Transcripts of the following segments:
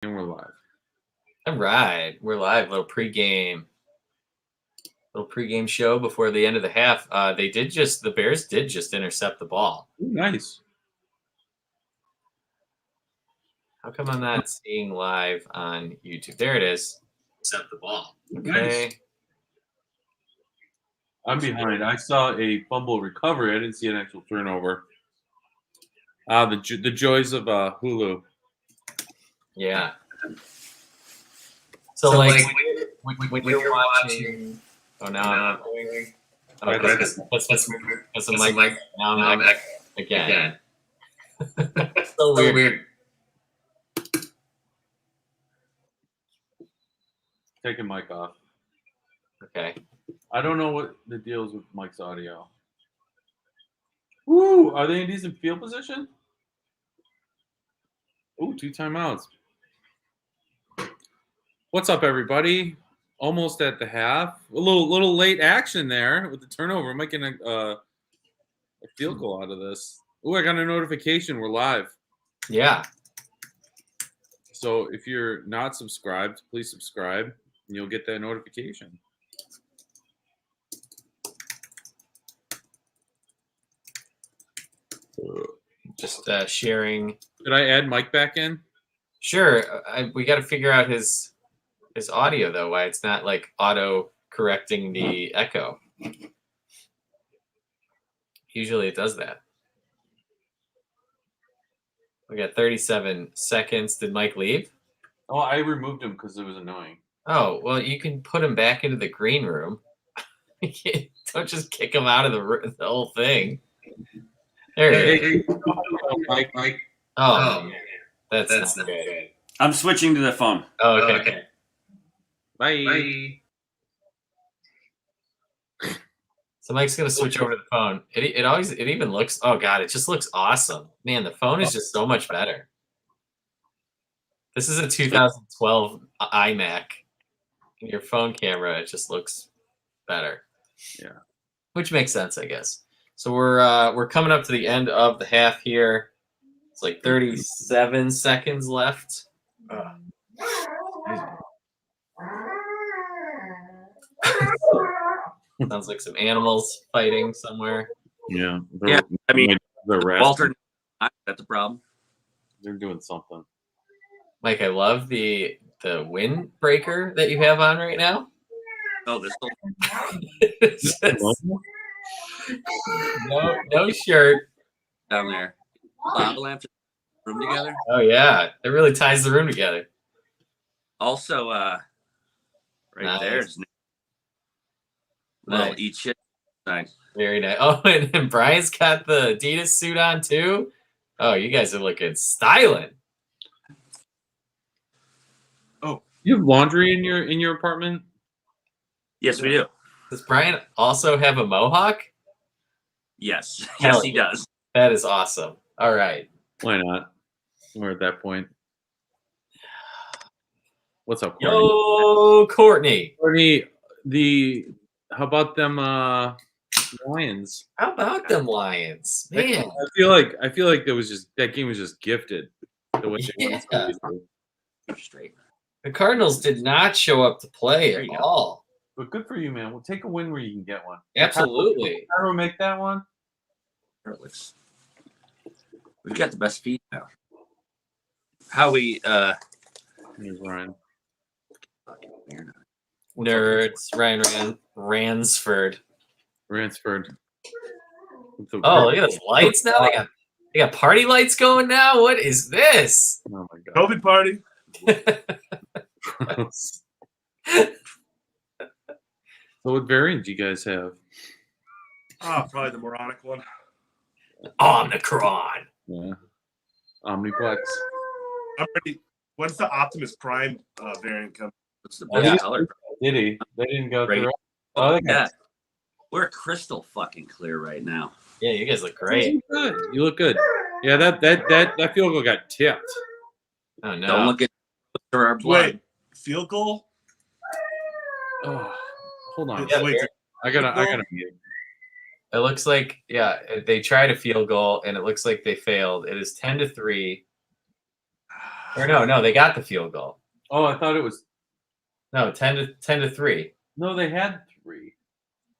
And we're live. All right, we're live. Little pregame show before the end of the half. The Bears did just intercept the ball. Ooh, nice. How come I'm not seeing live on YouTube? There it is. Intercept the ball. Okay. Nice. I'm behind. I saw a fumble recovery. I didn't see an actual turnover. The joys of Hulu. Yeah. So like when you're watching. Oh, now I'm moving. Okay, that's a mic. Now I'm back again. So weird. Taking mic off. Okay. I don't know what the deal is with Mike's audio. Woo! Are they in decent field position? Ooh, 2 timeouts. What's up, everybody? Almost at the half. A little late action there with the turnover. Might get a field goal out of this. Ooh, I got a notification. We're live. Yeah. So if you're not subscribed, please subscribe, and you'll get that notification. Just sharing. Did I add Mike back in? Sure. We got to figure out his audio though. Why it's not like auto correcting the echo. Usually it does that. We got 37 seconds. Did Mike leave? Oh, I removed him because it was annoying. Oh, well, you can put him back into the green room. Don't just kick him out of the whole thing. There it is. Mike. Oh, man. That's not good. I'm switching to the phone. Oh, okay. Bye. So Mike's gonna switch over to the phone. It even looks. Oh God, it just looks awesome. Man, the phone is just so much better. This is a 2012 iMac. Your phone camera, it just looks better. Yeah, which makes sense, I guess. So we're coming up to the end of the half here. It's like 37 seconds left. Sounds like some animals fighting somewhere. Yeah. I mean, they're Walter, that's a problem. They're doing something. Mike, I love the windbreaker that you have on right now. Oh, this no shirt down there. Lava lamps room together. Oh yeah, it really ties the room together. Also, Nice. there's little eat shit. Nice. Very nice. Oh, and Brian's got the Adidas suit on too. Oh, you guys are looking styling. Oh, you have laundry in your apartment? Yes, we do. Does Brian also have a mohawk? Yes. Yes, he does. That is awesome. All right. Why not? We're at that point. What's up, Courtney? Yo, Courtney. Courtney, how about them Lions? How about them Lions? Man. I feel like that game was just gifted. The way they won. Straight. The Cardinals did not show up to play at all. But good for you, man. We'll take a win where you can get one. Absolutely. How do we make that one? We've got the best feed now. How we Here's Ryan. Nerds. Ryan Ransford. Oh, look at those lights now. They got party lights going now. What is this? Oh my god. COVID party. So what variant do you guys have? Oh, probably the moronic one. Omicron. Yeah. Omniplex. I'm ready. When's the Optimus Prime variant come? What's the best color? Did he? They didn't go Great. through. Oh, yeah. We're crystal fucking clear right now. Yeah, you guys look great. Good. You look good. Yeah, that field goal got tipped. Oh no! Don't look at our blood. Wait, field goal? Oh, hold on. Yeah, Wait, I gotta mute. it looks like they tried a field goal and it looks like they failed. It is 10-3. Or no, they got the field goal. Oh, I thought it was. No, 10-3. No, they had 3.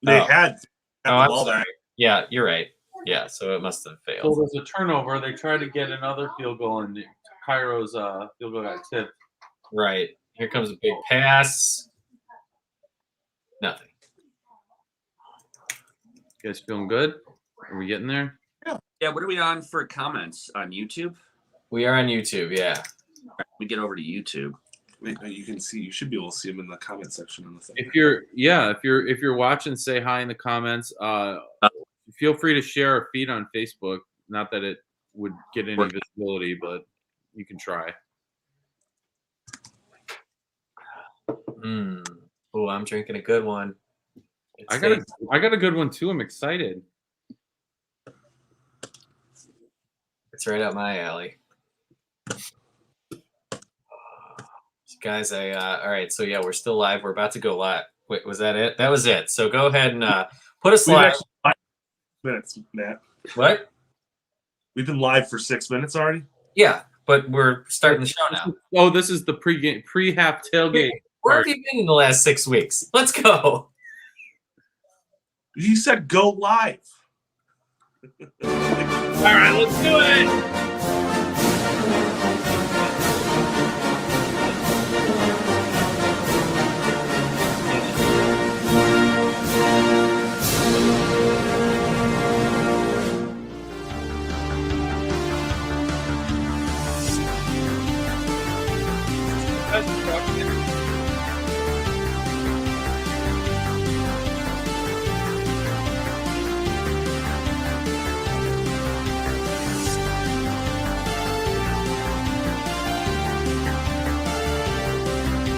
They Oh. had Oh, the I'm ball sorry. back. Yeah, you're right. Yeah, so it must have So failed. there's a turnover. They tried to get another field goal, and Cairo's field goal got tipped. Right. Here comes a big pass. Nothing. You guys feeling good? Are we getting there? Yeah, what are we on for comments on YouTube? We are on YouTube, yeah. We get over to YouTube. Wait, you can see. You should be able to see them in the comment section on the thing. If you're watching, say hi in the comments. Feel free to share our feed on Facebook. Not that it would get any visibility, but you can try. Oh, I'm drinking a good one. I got a good one too. I'm excited. It's right up my alley. Guys, all right, so yeah, we're still live. We're about to go live. Wait, was that it? That was it. So go ahead and put us We've live. actually 5 minutes, Matt. What? We've been live for 6 minutes already. Yeah, but we're starting the show now. Oh, this is the pre-half tailgate. Where have you been in the last 6 weeks? Let's go. You said go live. All right, let's do it.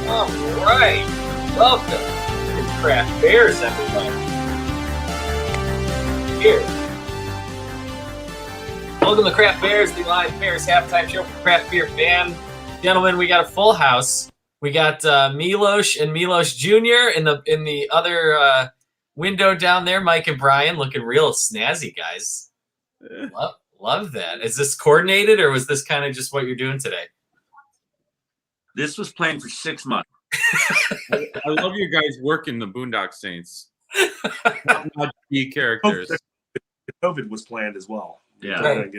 All right. Welcome to Craft Bears, everybody. Here. Welcome to Craft Bears, the live Bears halftime show for Craft Beer fan. Gentlemen, we got a full house. We got Milos and Milos Jr. in the other window down there. Mike and Brian looking real snazzy, guys. Love that. Is this coordinated, or was this kind of just what you're doing today? This was planned for 6 months. I love you guys working the Boondock Saints. Not key characters. COVID was planned as well. Yeah. Right.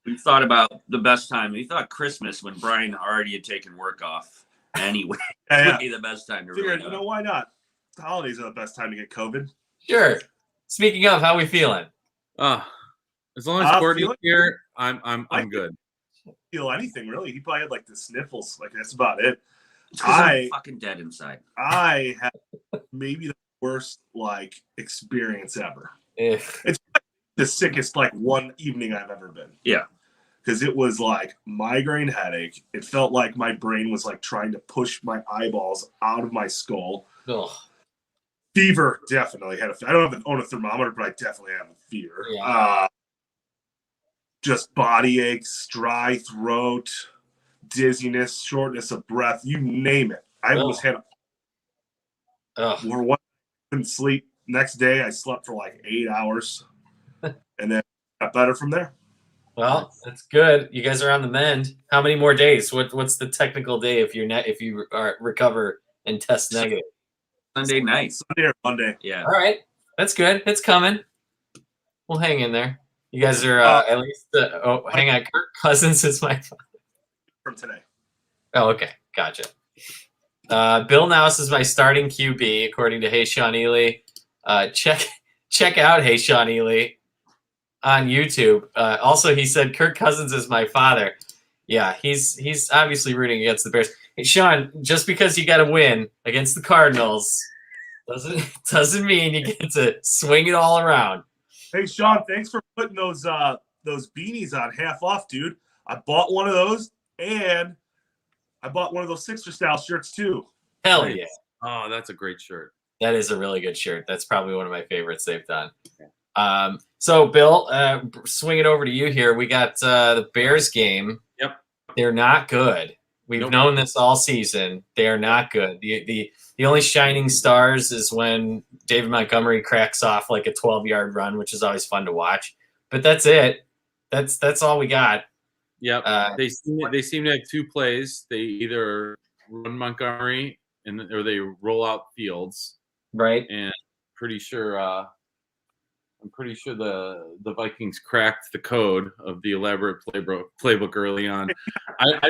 We thought about the best time. We thought Christmas, when Brian already had taken work off anyway, Yeah. would be the best time to Figured, really why not? The holidays are the best time to get COVID. Sure. Speaking of, how we feeling? As long as Courtney's feeling- here, I'm good. Feel anything really? He probably had like the sniffles. Like that's about it. It's 'cause I'm fucking dead inside. I had maybe the worst like experience ever. If The sickest like one evening I've ever been. Yeah. Because it was like migraine headache. It felt like my brain was like trying to push my eyeballs out of my skull. ugh. Fever, definitely had I don't own a thermometer, but I definitely have a fever. Yeah. Just body aches, dry throat, dizziness, shortness of breath, you name it. I almost had one couldn't sleep. Next day I slept for like 8 hours and then got better from there. Well, that's good. You guys are on the mend. How many more days? What's the technical day if you recover and test negative? Sunday night. Sunday or Monday. Yeah. All right, that's good. It's coming. We'll hang in there. You guys are at least. Hang on. Kirk Cousins is my. From today. Oh, okay, gotcha. Bill Nouse is my starting QB according to Hey Sean Ely. Check out Hey Sean Ely on YouTube. Also, he said Kirk Cousins is my father. Yeah, he's obviously rooting against the Bears. Hey, Sean, just because you got to win against the Cardinals doesn't mean you get to swing it all around. Hey Sean, thanks for putting those beanies on half off, dude. I bought one of those and I bought one of those Sixer style shirts too. Hell Nice. yeah. Oh, that's a great shirt. That is a really good shirt. That's probably one of my favorites they've done. So, Bill, swing it over to you here. We got the Bears game. Yep. They're not good. We've Nope. known this all season. They are not good. The only shining stars is when David Montgomery cracks off like a 12-yard run, which is always fun to watch. But that's it. That's all we got. Yep. They seem to have two plays. They either run Montgomery or they roll out Fields. Right. And I'm pretty sure the Vikings cracked the code of the elaborate playbook early on. I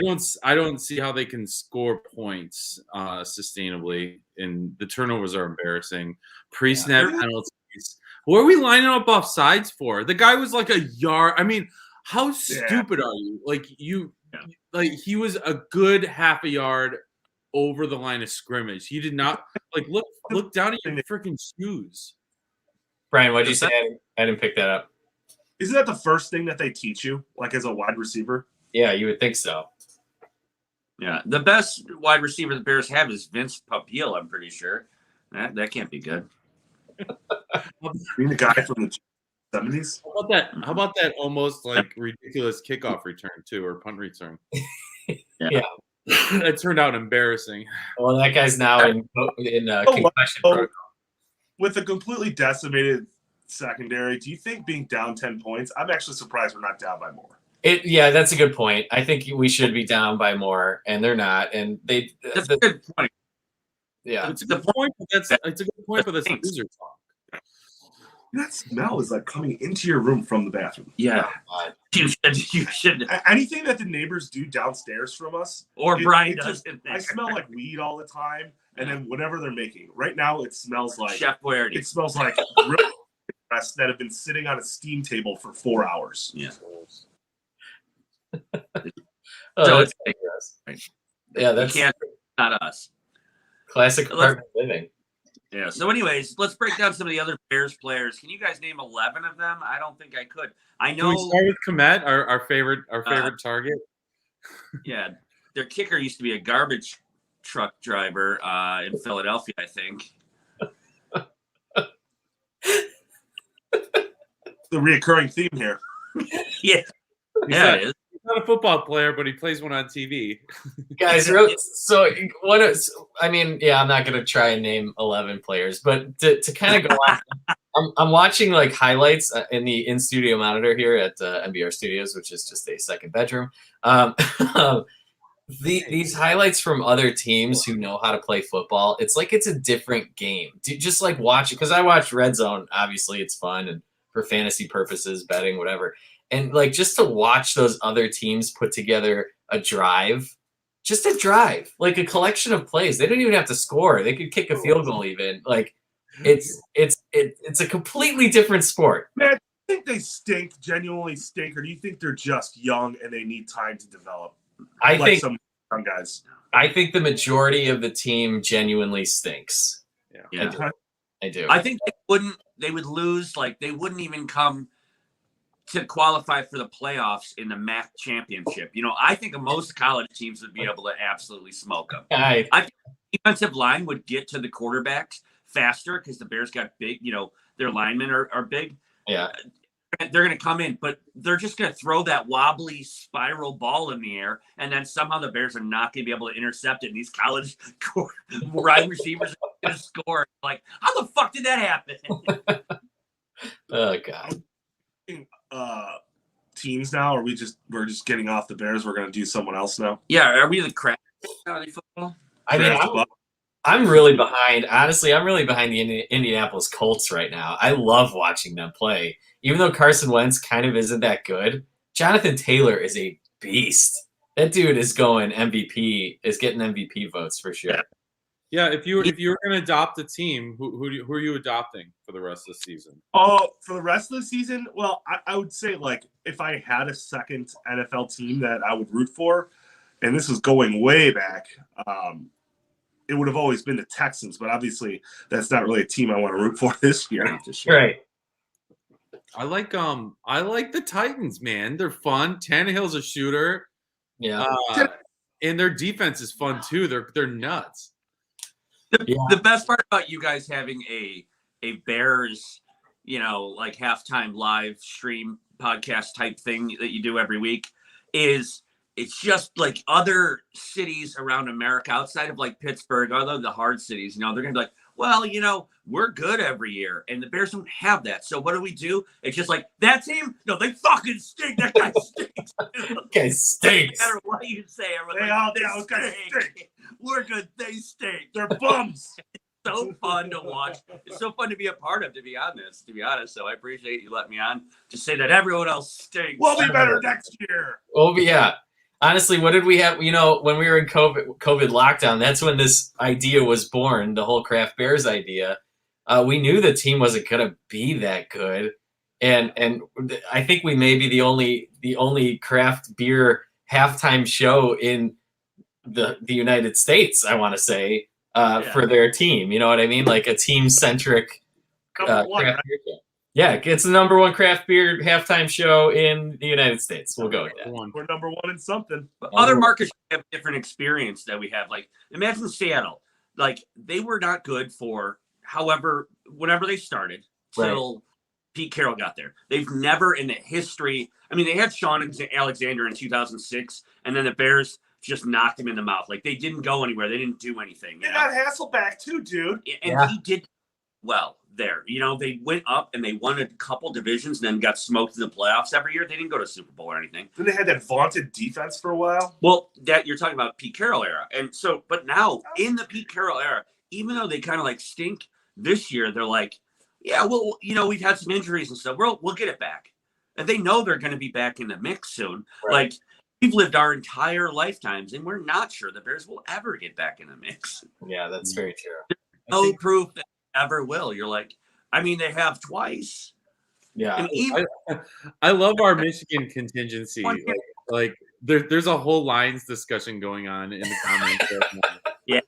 don't see how they can score points sustainably, and the turnovers are embarrassing. Pre-snap penalties. What are we lining up off sides for? The guy was like a yard. I mean, how stupid are you? Like he was a good half a yard over the line of scrimmage. He did not look down at your freaking shoes. Brian, what'd you say? I didn't pick that up. Isn't that the first thing that they teach you, like as a wide receiver? Yeah, you would think so. Yeah, the best wide receiver the Bears have is Vince Papale, I'm pretty sure. That can't be good. Being the guy from the 70s. How about that almost like ridiculous kickoff return too, or punt return? Yeah. It turned out embarrassing. Well, that guy's now in concussion protocol. With a completely decimated secondary, do you think being down 10 points? I'm actually surprised we're not down by more. Yeah, that's a good point. I think we should be down by more, and they're not. And that's a good point. Yeah, it's a good point. It's a good point for this loser talk. That smell is like coming into your room from the bathroom. Yeah, you should. Anything that the neighbors do downstairs from us, or Brian does. I smell like weed all the time, and then whatever they're making. Right now, it smells like Chef Boyardee. It smells like breasts that have been sitting on a steam table for 4 hours. Yeah. That's dangerous. Yeah, that's not us. Classic apartment living. Yeah. So, anyways, let's break down some of the other Bears players. Can you guys name 11 of them? I don't think I could. I know. Can we start with Komet, our favorite target? Yeah, their kicker used to be a garbage truck driver in Philadelphia, I think. The reoccurring theme here. Yeah. Yeah, it is. He's not a football player, but he plays one on TV. Guys, so I'm not going to try and name 11 players, but to kind of go on, I'm watching like highlights in the in-studio monitor here at NBR Studios, which is just a second bedroom. These highlights from other teams who know how to play football, it's like it's a different game. Just like watch it, because I watch Red Zone. Obviously, it's fun and for fantasy purposes, betting, whatever. And like just to watch those other teams put together a drive, like a collection of plays. They don't even have to score. They could kick a field goal even. Like it's a completely different sport. Man, do you think they genuinely stink, or do you think they're just young and they need time to develop? I think some young guys. I think the majority of the team genuinely stinks. Yeah. I do. I think they would lose, like they wouldn't even come to qualify for the playoffs in the MAC championship. You know, I think most college teams would be able to absolutely smoke them. I think the defensive line would get to the quarterbacks faster because the Bears got big, you know, their linemen are big. Yeah. They're going to come in, but they're just going to throw that wobbly spiral ball in the air, and then somehow the Bears are not going to be able to intercept it, and these college wide receivers are going to score. Like, how the fuck did that happen? Oh, God. Teams now, or we're just getting off the Bears? We're going to do someone else now? Yeah, are we the crap football? I mean, I'm really behind. Honestly, I'm really behind the Indianapolis Colts right now. I love watching them play. Even though Carson Wentz kind of isn't that good, Jonathan Taylor is a beast. That dude is getting MVP votes for sure. Yeah, if you were going to adopt a team, who are you adopting for the rest of the season? Oh, for the rest of the season, well, I would say like if I had a second NFL team that I would root for, and this is going way back, it would have always been the Texans, but obviously that's not really a team I want to root for this year. Right. I like the Titans, man. They're fun. Tannehill's a shooter. Yeah. And their defense is fun too. They're nuts. The best part about you guys having a Bears, you know, like halftime live stream podcast type thing that you do every week is it's just like other cities around America outside of like Pittsburgh, other the hard cities, you know, they're going to be like, well, we're good every year, and the Bears don't have that. So what do? It's just like, that team? No, they fucking stink. That guy stinks. That guy stinks. No matter what you say, They all stink. We're good. They stink. They're bums. So fun to watch. It's so fun to be a part of, to be honest. So I appreciate you letting me on to say that everyone else stinks. We'll be better next year. Oh, yeah. Honestly, what did we have? When we were in COVID lockdown, that's when this idea was born, the whole Craft Bears idea. We knew the team wasn't going to be that good. And I think we may be the only craft beer halftime show in the United States, I want to say. For their team, you know what I mean? Like a team-centric craft beer show. Yeah, it's the number one craft beer halftime show in the United States. We'll go with that. We're number one in something. But other markets have different experience that we have. Like, imagine Seattle. Like, they were not good for whenever they started till Pete Carroll got there. They've never in the history. I mean, they had Sean Alexander in 2006, and then the Bears just knocked him in the mouth. Like, they didn't go anywhere. They didn't do anything. They got Hasselback too, dude. And he did well there. They went up and they won a couple divisions and then got smoked in the playoffs every year. They didn't go to Super Bowl or anything. Then they had that vaunted defense for a while. Well, that you're talking about Pete Carroll era. And so, but now in the Pete Carroll era, even though they kind of like stink this year, they're like, yeah, well, we've had some injuries and stuff. We'll get it back. And they know they're going to be back in the mix soon. Right. Like, we've lived our entire lifetimes, and we're not sure the Bears will ever get back in the mix. Yeah, that's very true. There's no proof that they ever will. You're like, I mean, they have twice. Yeah. I love our Michigan contingency. Like there's a whole lines discussion going on in the comments right now. Yeah.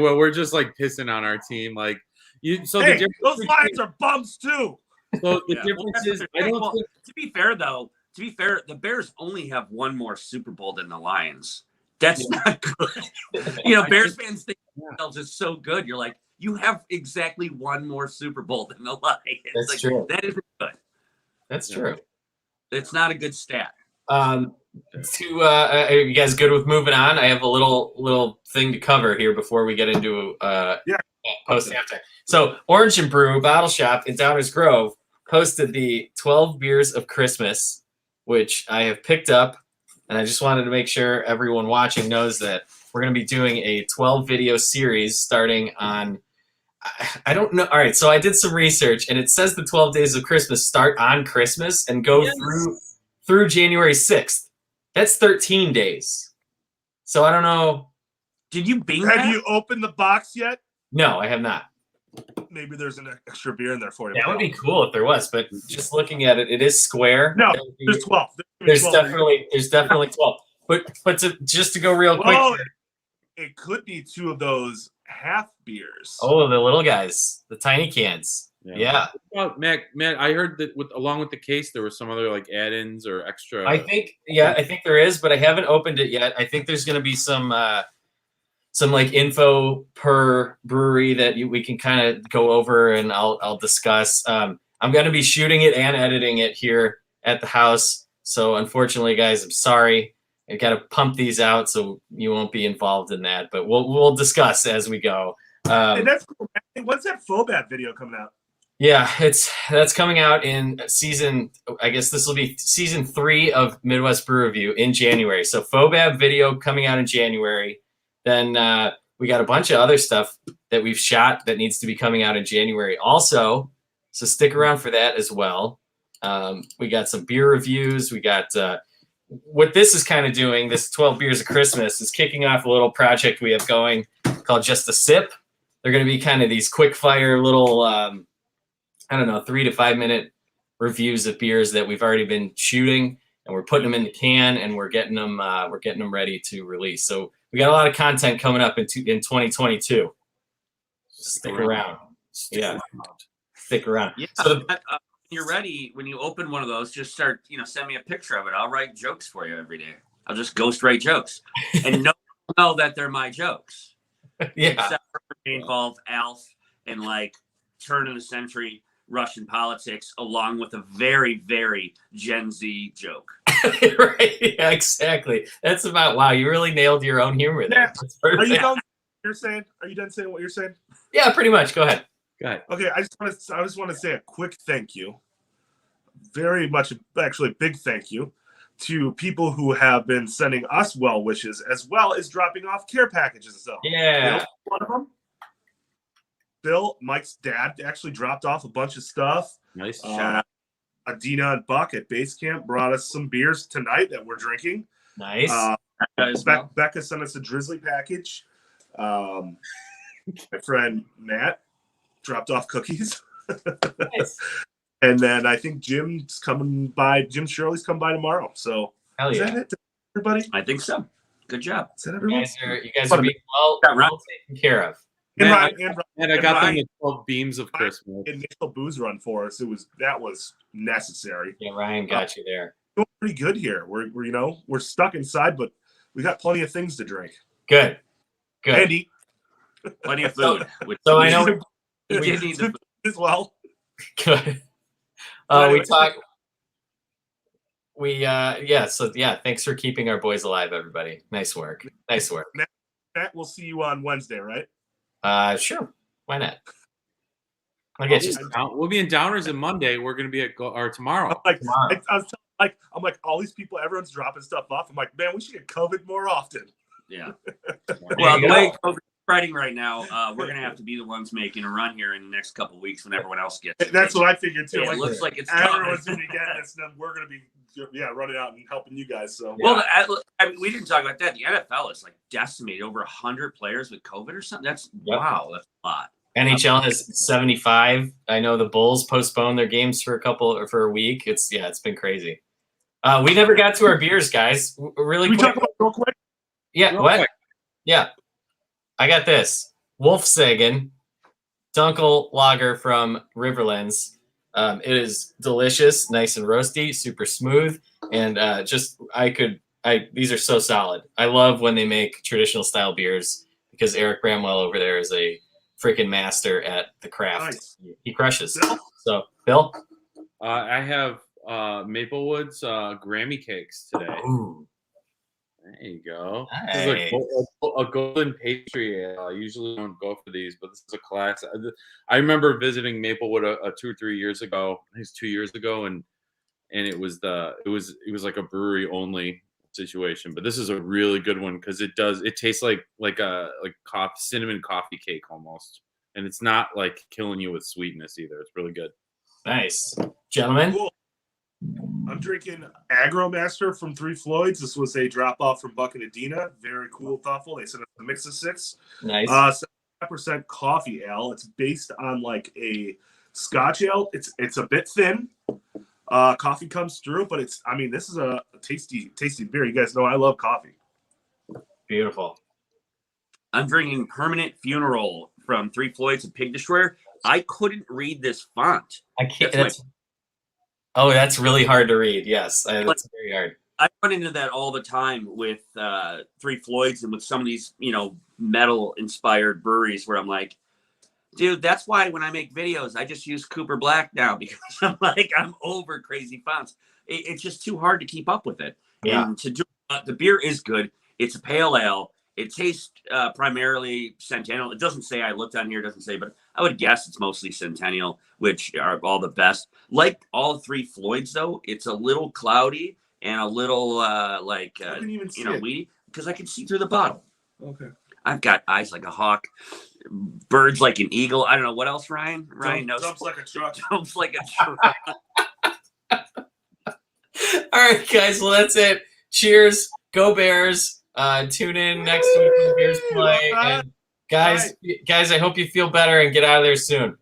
Well, we're just like pissing on our team. Like those lines are bums too. So the difference is, I don't think. To be fair, the Bears only have one more Super Bowl than the Lions. That's not good. Bears fans think themselves is so good. You're like, you have exactly one more Super Bowl than the Lions. That's true. That isn't good. That's true. It's not a good stat. Are you guys good with moving on? I have a little thing to cover here before we get into post halftime. So Orange and Brew Bottle Shop in Downers Grove posted the 12 beers of Christmas, which I have picked up, and I just wanted to make sure everyone watching knows that we're going to be doing a 12 video series starting on, I don't know. All right, so I did some research, and it says the 12 days of Christmas start on Christmas and go through January 6th. That's 13 days. So I don't know. Did you bing Have you opened the box yet? No, I have not. Maybe there's an extra beer in there for you. That would be cool if there was, but just looking at it, it is square. No, there's 12. There's definitely 12. But to go real quick. It could be two of those half beers. Oh, the little guys, the tiny cans. Yeah. Matt, I heard that along with the case, there were some other like add-ins or extra. I think there is, but I haven't opened it yet. I think there's going to be some like info per brewery that we can kind of go over and I'll discuss. I'm going to be shooting it and editing it here at the house. So unfortunately, guys, I'm sorry. I got to pump these out so you won't be involved in that, but we'll discuss as we go. And that's cool. When's that Fobat video coming out? Yeah, that's coming out in season. I guess this will be season 3 of Midwest Brew Review in January. So Fobab video coming out in January. Then we got a bunch of other stuff that we've shot that needs to be coming out in January also. So stick around for that as well. We got some beer reviews. We got what this is kind of doing. This 12 Beers of Christmas is kicking off a little project we have going called Just a Sip. They're going to be kind of these quick fire little 3 to 5 minute reviews of beers that we've already been shooting, and we're putting them in the can and we're getting them ready to release. So we got a lot of content coming up in 2022. Stick around. Stick around. Yeah. So when you're ready, when you open one of those, just start, send me a picture of it. I'll write jokes for you every day. I'll just ghost write jokes and know that they're my jokes. Yeah. Except for they involve Alf and like turn of the century Russian politics, along with a very, very Gen Z joke. Right. Yeah, exactly. That's about, wow, you really nailed your own humor there. Yeah. Are you going you're saying? Are you done saying what you're saying? Yeah, pretty much. Go ahead. Go ahead. Okay, I just want to say a quick thank you. Very much, actually, a big thank you to people who have been sending us well wishes as well as dropping off care packages. So, Yeah. Bill, one of them. Bill, Mike's dad, actually dropped off a bunch of stuff. Nice. Adina and Buck at base camp brought us some beers tonight that we're drinking. Nice. Becca sent us a Drizzly package. My friend Matt dropped off cookies. Nice. And then I think Jim's coming by. Jim Shirley's coming by tomorrow. So Hell is yeah. that it, everybody? I think so. Good job. Is that You everyone? guys are being well taken care of. And Man, Ryan, And I got them the 12 beams of Christmas. initial booze run for us. That was necessary. Yeah, Ryan got you there. Doing pretty good here. We're stuck inside, but we got plenty of things to drink Good. and eat Plenty of food. So I know we did need the food. as well. good. Anyway. We talked. Thanks for keeping our boys alive, everybody. Nice work. Matt, we'll see you on Wednesday, right? Sure. Why not? I'll get you. We'll be in Downers on Monday. We're going to be at tomorrow. Tomorrow. I'm like, all these people, everyone's dropping stuff off. I'm like, man, we should get COVID more often. Yeah. Well, the way COVID's spreading right now, we're going to have to be the ones making a run here in the next couple of weeks when everyone else gets it. That's what I figured too. It looks like it's everyone's going to be getting this, and then we're going to be running out and helping you guys. So well, we didn't talk about that. The NFL is like decimated, over 100 players with COVID or something. Wow, that's a lot. NHL has 75. I know the Bulls postponed their games for a week. It's been crazy. We never got to our beers, guys. Really we quick. talk about it real quick. Yeah, what? Quick. Yeah. I got this. Wolfsagen Dunkel Lager from Riverlands. It is delicious, nice and roasty, super smooth, and these are so solid. I love when they make traditional style beers because Eric Bramwell over there is a freaking master at the craft. Nice. He crushes. Bill? So, Bill? I have Maplewood's Grammy cakes today. Ooh. There you go. Nice. This is a golden pastry ale. I usually don't go for these, but this is a classic. I remember visiting Maplewood 2 or 3 years ago. I think it's 2 years ago, and it was like a brewery only situation. But this is a really good one because it tastes like cinnamon coffee cake almost, and it's not like killing you with sweetness either. It's really good. Nice, gentlemen. Cool. I'm drinking Agromaster from Three Floyds. This was a drop off from Buck and Adina. Very cool, thoughtful. They sent us a mix of 6. Nice. 7% coffee ale. It's based on like a Scotch ale. It's a bit thin. Coffee comes through, but this is a tasty beer. You guys know I love coffee. Beautiful. I'm drinking Permanent Funeral from Three Floyds and Pig Destroyer. I couldn't read this font. I can't. That's really hard to read. Yes, that's very hard. I run into that all the time with Three Floyds and with some of these, metal-inspired breweries where I'm like, dude, that's why when I make videos, I just use Cooper Black now because I'm over crazy fonts. It's just too hard to keep up with it. Yeah. And to do the beer is good. It's a pale ale. It tastes primarily Centennial. It doesn't say, I looked on here, it doesn't say, but I would guess it's mostly Centennial, which are all the best. Like all Three Floyds, though, it's a little cloudy and a little weedy because I can see through the bottle. Okay. I've got eyes like a hawk, birds like an eagle. I don't know what else, Ryan. Ryan knows. Jumps like a truck. Jumps like a truck. All right, guys. Well, that's it. Cheers. Go Bears. Tune in next week when the Bears play. And guys, I hope you feel better and get out of there soon.